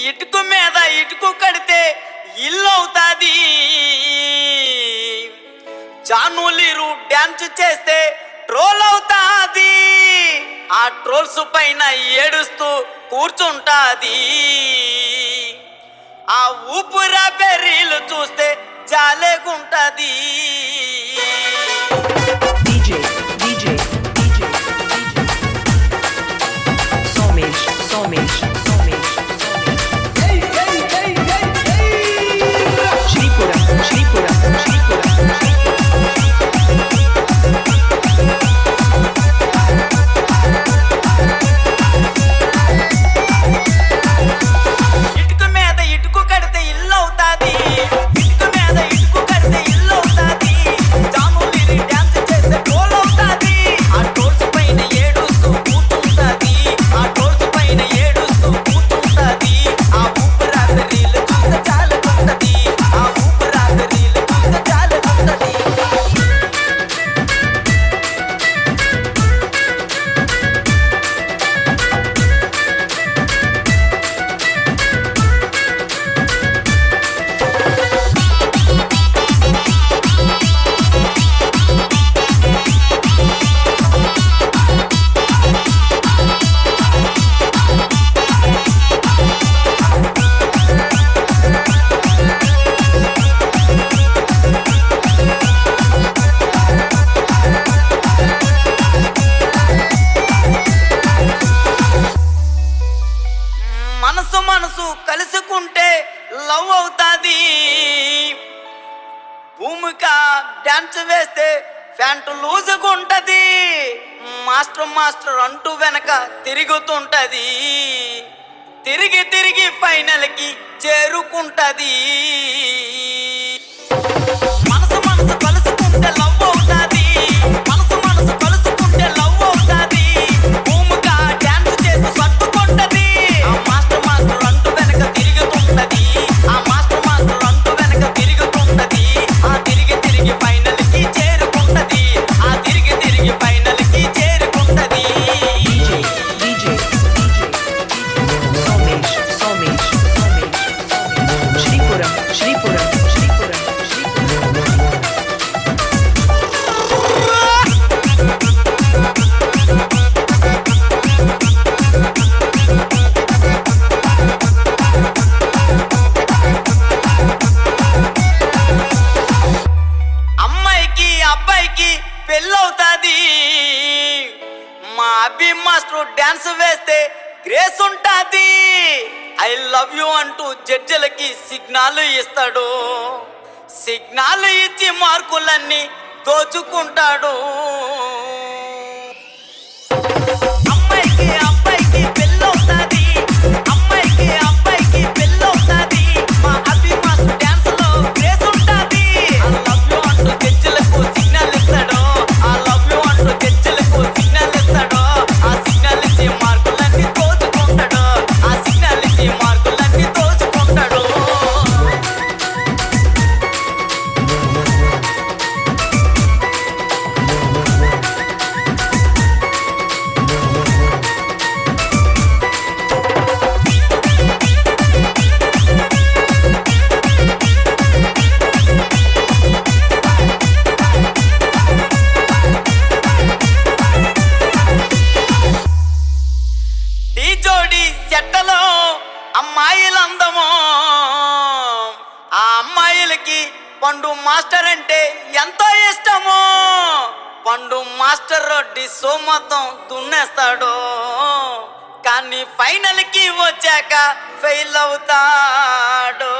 ఇటుకు మీద ఇటుకు కడితే ఇల్లు అవుతాది. జానులీరు డ్యాన్స్ చేస్తే ట్రోల్ అవుతాది. ఆ ట్రోల్స్ పైన ఏడుస్తూ కూర్చుంటాది. ఆ ఊపురా బెర్రీలు చూస్తే జాలేగుంటది. మనసు కలుసుకుంటే లవ్ అవుతాది. భూమిక డాన్స్ వేస్తే ప్యాంటు లూజుకుంటది. మాస్టర్ మాస్టర్ అంటూ వెనక తిరుగుతుంటది. తిరిగి తిరిగి ఫైనల్ కి చేరుకుంటది. మనసు మనసు కలుసుకుంటే లవ్ అవుతాది. మనసు మనసు కలుసుకుంటే లవ్ అవుతాది. భూమిక డాన్స్ చేసి సర్దుకుంటది. ఆ మాస్టర్ మాస్టర్ అంటూ వెనక తిరుగుతుంటది. ఆ మాస్టర్ మాస్టర్ అంటూ వెనక తిరుగుతుంటది. ఆ తిరిగి తిరిగి ఫైనల్ కి చేరుకుంటది. ఆ తిరిగి తిరిగి ఫైనల్ కి చేరుకుంటది. అమ్మాయికి అబ్బాయికి పెళ్ళవుతాది. మా అబ్బి మాస్టర్ డాన్స్ వేస్తే గ్రేస్ ఉంటాది. ఐ లవ్ యూ అంటూ జడ్జిలకి సిగ్నల్ ఇస్తాడు. సిగ్నల్ ఇచ్చి మార్కులన్నీ దోచుకుంటాడు. అమ్మాయికి అబ్బాయికి పెళ్ళవుతాది. అమ్మాయికి అబ్బాయికి పెళ్ళవుతాది. మా అబ్బి మాస్టర్ డాన్స్ లో గ్రేస్ ఉంటాది. ఐ లవ్ యూ అంటూ జడ్జిలకు సిగ్నల్ ఇస్తాడు. ఐ లవ్ యూ అంటూ జడ్జిలకు సిగ్నల్ ఇస్తాడు. ఆ సిగ్నల్ ఇచ్చి మార్కులన్నీ దోచుకుంటాడు. ఆ సిగ్నల్ ఇచ్చి మార్కులన్నీ దోచుకుంటాడు. ఢీ జోడి చెట్టలో అమ్మాయిలందమో. ఆ అమ్మాయిలకి పండు మాస్టర్ అంటే ఎంతో ఇష్టమో. పండు మాస్టర్ డిస్సో మొత్తం దున్నేస్తాడు. కానీ ఫైనల్ కి వచ్చాక ఫెయిల్ అవుతాడు.